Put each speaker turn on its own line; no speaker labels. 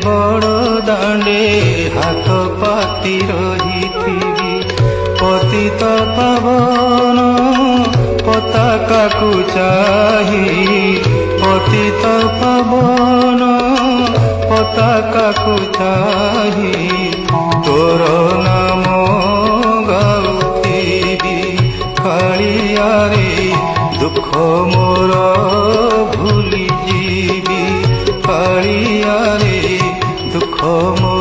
बड़ दांडे हाथ पाती रही पतित पावन पताका को चाही पतित पावन पताका को चाही तोर नाम गाउथिबी कालिया रे दुख मोर भूली जीवी कालिया रे दुख मोर